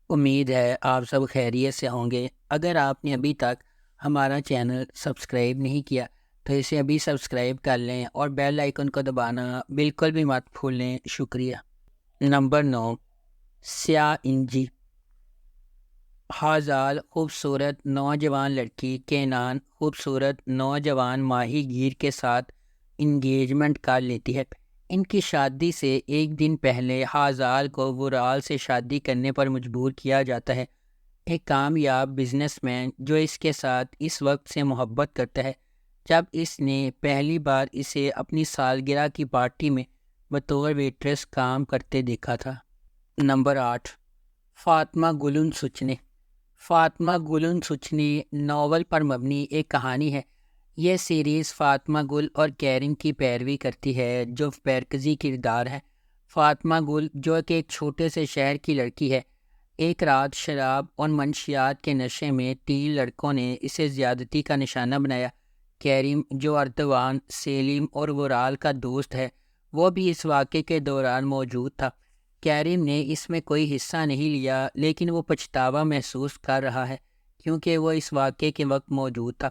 امید ہے آپ سب خیریت سے ہوں گے۔ اگر آپ نے ابھی تک ہمارا چینل سبسکرائب نہیں کیا تو اسے ابھی سبسکرائب کر لیں اور بیل آئیکن کو دبانا بالکل بھی مت بھولیں۔ شکریہ۔ نمبر 9، سیاہ انجی۔ حازال خوبصورت نوجوان لڑکی کینان خوبصورت نوجوان ماہی گیر کے ساتھ انگیجمنٹ کر لیتی ہے۔ ان کی شادی سے ایک دن پہلے حازال کو ورال سے شادی کرنے پر مجبور کیا جاتا ہے، ایک کامیاب بزنس مین جو اس کے ساتھ اس وقت سے محبت کرتا ہے جب اس نے پہلی بار اسے اپنی سالگرہ کی پارٹی میں بطور ویٹریس کام کرتے دیکھا تھا۔ نمبر 8، فاطمہ گلن سچنے۔ فاطمہ گلن سچنی ناول پر مبنی ایک کہانی ہے۔ یہ سیریز فاطمہ گل اور کیرم کی پیروی کرتی ہے جو مرکزی کردار ہے۔ فاطمہ گل جو کہ ایک چھوٹے سے شہر کی لڑکی ہے، ایک رات شراب اور منشیات کے نشے میں 3 لڑکوں نے اسے زیادتی کا نشانہ بنایا۔ کیرم جو اردوان، سیلم اور ورال کا دوست ہے، وہ بھی اس واقعے کے دوران موجود تھا۔ کیرم نے اس میں کوئی حصہ نہیں لیا لیکن وہ پچھتاوا محسوس کر رہا ہے کیونکہ وہ اس واقعے کے وقت موجود تھا۔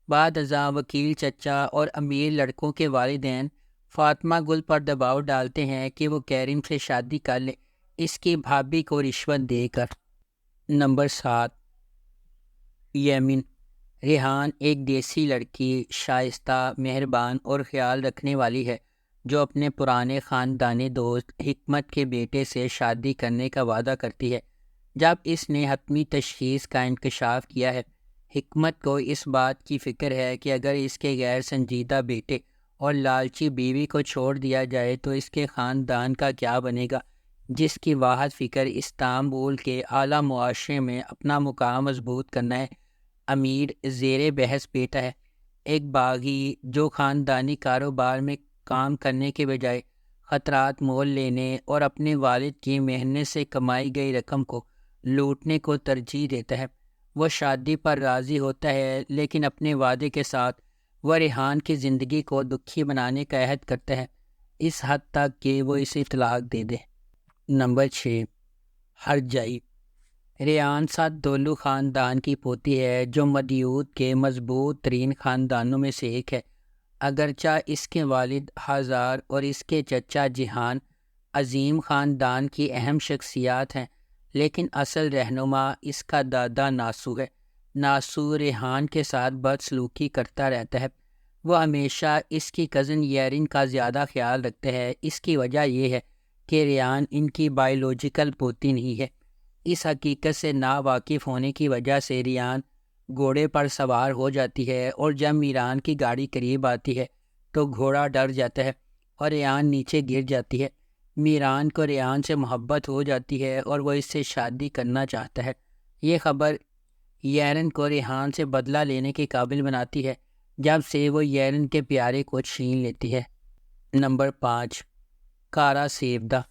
بعد ازاں وکیل چچا اور امیر لڑکوں کے والدین فاطمہ گل پر دباؤ ڈالتے ہیں کہ وہ کیرم سے شادی کر لے، اس کی بھابھی کو رشوت دے کر۔ نمبر 7، یمن۔ ریحان ایک دیسی لڑکی شائستہ، مہربان اور خیال رکھنے والی ہے جو اپنے پرانے خاندانی دوست حکمت کے بیٹے سے شادی کرنے کا وعدہ کرتی ہے۔ جب اس نے حتمی تشخیص کا انکشاف کیا ہے، حکمت کو اس بات کی فکر ہے کہ اگر اس کے غیر سنجیدہ بیٹے اور لالچی بیوی کو چھوڑ دیا جائے تو اس کے خاندان کا کیا بنے گا، جس کی واحد فکر استنبول کے اعلیٰ معاشرے میں اپنا مقام مضبوط کرنا ہے۔ امیر زیر بحث بیٹا ہے، ایک باغی جو خاندانی کاروبار میں کام کرنے کے بجائے خطرات مول لینے اور اپنے والد کی محنت سے کمائی گئی رقم کو لوٹنے کو ترجیح دیتا ہے۔ وہ شادی پر راضی ہوتا ہے لیکن اپنے وعدے کے ساتھ وہ ریحان کی زندگی کو دکھی بنانے کا عہد کرتا ہے، اس حد تک کہ وہ اسے طلاق دے دے۔ نمبر 6، ہرجائی۔ ریحان سعد دولو خاندان کی پوتی ہے جو مدیود کے مضبوط ترین خاندانوں میں سے ایک ہے۔ اگرچہ اس کے والد ہزار اور اس کے چچا جہان عظیم خاندان کی اہم شخصیات ہیں، لیکن اصل رہنما اس کا دادا ناسو ہے۔ ناسو ریحان کے ساتھ بدسلوکی کرتا رہتا ہے۔ وہ ہمیشہ اس کی کزن یرین کا زیادہ خیال رکھتا ہے۔ اس کی وجہ یہ ہے کہ ریحان ان کی بائیولوجیکل پوتی نہیں ہے۔ اس حقیقت سے ناواقف ہونے کی وجہ سے ریحان گھوڑے پر سوار ہو جاتی ہے اور جب میران کی گاڑی قریب آتی ہے تو گھوڑا ڈر جاتا ہے اور ریحان نیچے گر جاتی ہے۔ میران کو ریحان سے محبت ہو جاتی ہے اور وہ اس سے شادی کرنا چاہتا ہے۔ یہ خبر یرین کو ریحان سے بدلہ لینے کے قابل بناتی ہے جب سے وہ یرین کے پیارے کو چھین لیتی ہے۔ نمبر 5، کارا سیبدہ۔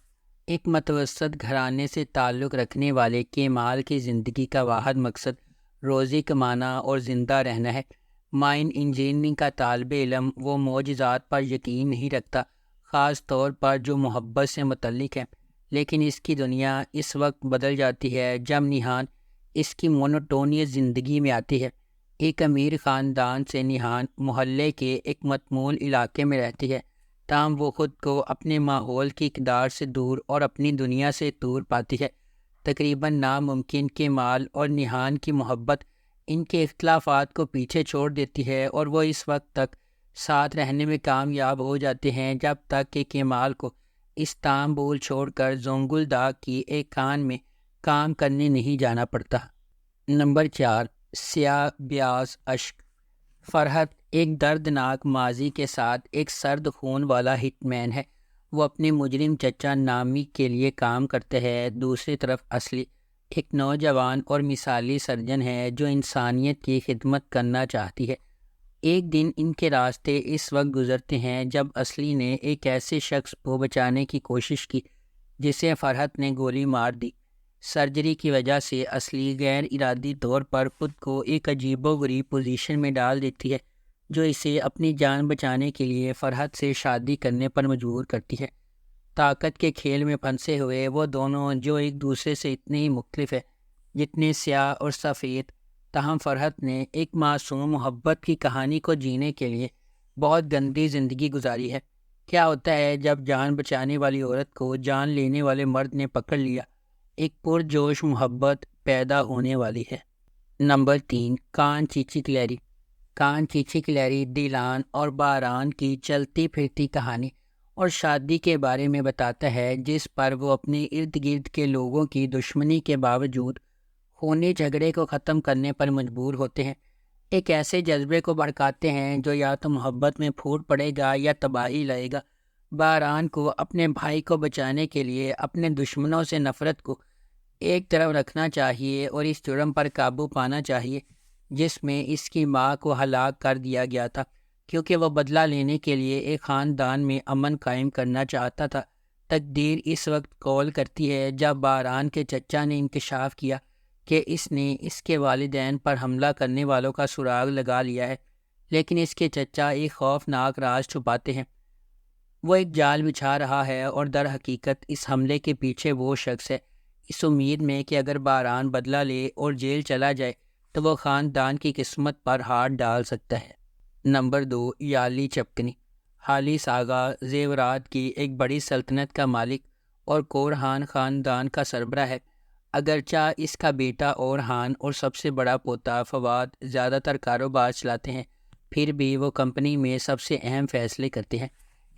ایک متوسط گھرانے سے تعلق رکھنے والے کیمال کی زندگی کا واحد مقصد روزی کمانا اور زندہ رہنا ہے۔ مائن انجینئرنگ کا طالب علم، وہ معجزات پر یقین نہیں رکھتا، خاص طور پر جو محبت سے متعلق ہے، لیکن اس کی دنیا اس وقت بدل جاتی ہے جب نیہان اس کی مونوٹونیس زندگی میں آتی ہے۔ ایک امیر خاندان سے نیہان محلے کے ایک متمول علاقے میں رہتی ہے، تاہم وہ خود کو اپنے ماحول کی اقدار سے دور اور اپنی دنیا سے دور پاتی ہے۔ تقریباً ناممکن کیمال اور نیہان کی محبت ان کے اختلافات کو پیچھے چھوڑ دیتی ہے اور وہ اس وقت تک ساتھ رہنے میں کامیاب ہو جاتے ہیں جب تک کہ کیمال کو استنبول چھوڑ کر زونگلداک کی ایک کان میں کام کرنے نہیں جانا پڑتا۔ نمبر 4، سیاہ بیاض اشک۔ فرحت ایک دردناک ماضی کے ساتھ ایک سرد خون والا ہٹ مین ہے۔ وہ اپنے مجرم چچا نامی کے لیے کام کرتے ہیں۔ دوسری طرف اصلی ایک نوجوان اور مثالی سرجن ہے جو انسانیت کی خدمت کرنا چاہتی ہے۔ ایک دن ان کے راستے اس وقت گزرتے ہیں جب اصلی نے ایک ایسے شخص کو بچانے کی کوشش کی جسے فرحت نے گولی مار دی۔ سرجری کی وجہ سے اصلی غیر ارادی طور پر خود کو ایک عجیب و غریب پوزیشن میں ڈال دیتی ہے جو اسے اپنی جان بچانے کے لیے فرحت سے شادی کرنے پر مجبور کرتی ہے۔ طاقت کے کھیل میں پھنسے ہوئے وہ دونوں جو ایک دوسرے سے اتنے ہی مختلف ہیں، جتنے سیاہ اور سفید، تاہم فرحت نے ایک معصوم محبت کی کہانی کو جینے کے لیے بہت گندی زندگی گزاری ہے۔ کیا ہوتا ہے جب جان بچانے والی عورت کو جان لینے والے مرد نے پکڑ لیا؟ ایک پرجوش محبت پیدا ہونے والی ہے۔ نمبر 3، کان چیچی کلیری۔ کان چیچی کلیری ڈیلان اور باران کی چلتی پھرتی کہانی اور شادی کے بارے میں بتاتا ہے، جس پر وہ اپنے ارد گرد کے لوگوں کی دشمنی کے باوجود خونی جھگڑے کو ختم کرنے پر مجبور ہوتے ہیں، ایک ایسے جذبے کو بھڑکاتے ہیں جو یا تو محبت میں پھوٹ پڑے گا یا تباہی لائے گا۔ باران کو اپنے بھائی کو بچانے کے لیے اپنے دشمنوں سے نفرت کو ایک طرف رکھنا چاہیے اور اس جرم پر قابو پانا چاہیے جس میں اس کی ماں کو ہلاک کر دیا گیا تھا، کیونکہ وہ بدلہ لینے کے لیے ایک خاندان میں امن قائم کرنا چاہتا تھا۔ تقدیر اس وقت کال کرتی ہے جب باران کے چچا نے انکشاف کیا کہ اس نے اس کے والدین پر حملہ کرنے والوں کا سراغ لگا لیا ہے، لیکن اس کے چچا ایک خوفناک راز چھپاتے ہیں۔ وہ ایک جال بچھا رہا ہے اور در حقیقت اس حملے کے پیچھے وہ شخص ہے، اس امید میں کہ اگر باران بدلہ لے اور جیل چلا جائے تو وہ خاندان کی قسمت پر ہاتھ ڈال سکتا ہے۔ نمبر 2، یالی چپکنی۔ حالی ساگا زیورات کی ایک بڑی سلطنت کا مالک اور کورہان خاندان کا سربراہ ہے۔ اگرچہ اس کا بیٹا اورہان اور سب سے بڑا پوتا فواد زیادہ تر کاروبار چلاتے ہیں، پھر بھی وہ کمپنی میں سب سے اہم فیصلے کرتے ہیں۔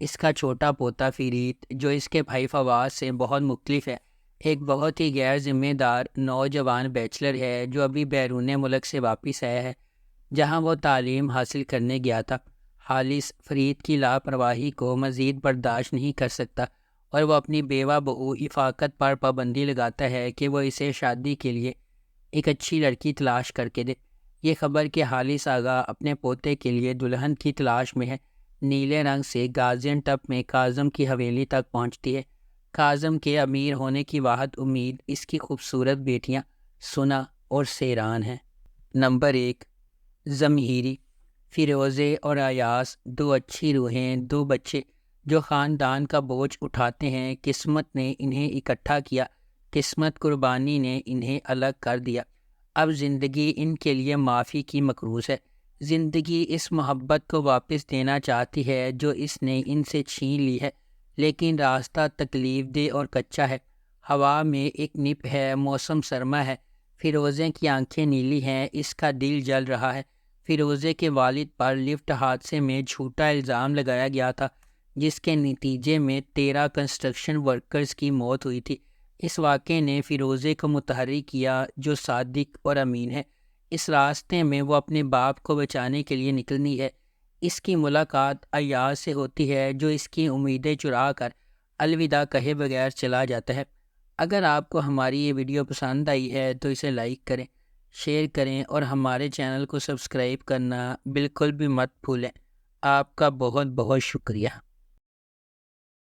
اس کا چھوٹا پوتا فریت، جو اس کے بھائی فواد سے بہت مختلف ہے، ایک بہت ہی غیر ذمہ دار نوجوان بیچلر ہے جو ابھی بیرون ملک سے واپس آیا ہے جہاں وہ تعلیم حاصل کرنے گیا تھا۔ حالث فرید کی لاپرواہی کو مزید برداشت نہیں کر سکتا اور وہ اپنی بیوہ بہو افاقت پر پابندی لگاتا ہے کہ وہ اسے شادی کے لیے ایک اچھی لڑکی تلاش کر کے دے۔ یہ خبر کہ حالث آغا اپنے پوتے کے لیے دلہن کی تلاش میں ہے، نیلے رنگ سے گازین ٹپ میں کاظم کی حویلی تک پہنچتی ہے۔ کاظم کے امیر ہونے کی واحد امید اس کی خوبصورت بیٹیاں سنا اور سیران ہیں۔ نمبر 1، زمہیری۔ فیروزے اور ایاز، دو اچھی روحیں، دو بچے جو خاندان کا بوجھ اٹھاتے ہیں۔ قسمت نے انہیں اکٹھا کیا، قسمت قربانی نے انہیں الگ کر دیا۔ اب زندگی ان کے لیے معافی کی مقروض ہے۔ زندگی اس محبت کو واپس دینا چاہتی ہے جو اس نے ان سے چھین لی ہے، لیکن راستہ تکلیف دہ اور کچا ہے۔ ہوا میں ایک نپ ہے، موسم سرما ہے، فیروزے کی آنکھیں نیلی ہیں، اس کا دل جل رہا ہے۔ فیروزے کے والد پر لفٹ حادثے میں جھوٹا الزام لگایا گیا تھا جس کے نتیجے میں 13 کنسٹرکشن ورکرز کی موت ہوئی تھی۔ اس واقعے نے فیروزے کو متحرک کیا جو صادق اور امین ہے۔ اس راستے میں وہ اپنے باپ کو بچانے کے لیے نکلنی ہے۔ اس کی ملاقات ایاز سے ہوتی ہے جو اس کی امیدیں چرا کر الوداع کہے بغیر چلا جاتا ہے۔ اگر آپ کو ہماری یہ ویڈیو پسند آئی ہے تو اسے لائک کریں، شیئر کریں اور ہمارے چینل کو سبسکرائب کرنا بالکل بھی مت بھولیں۔ آپ کا بہت بہت شکریہ۔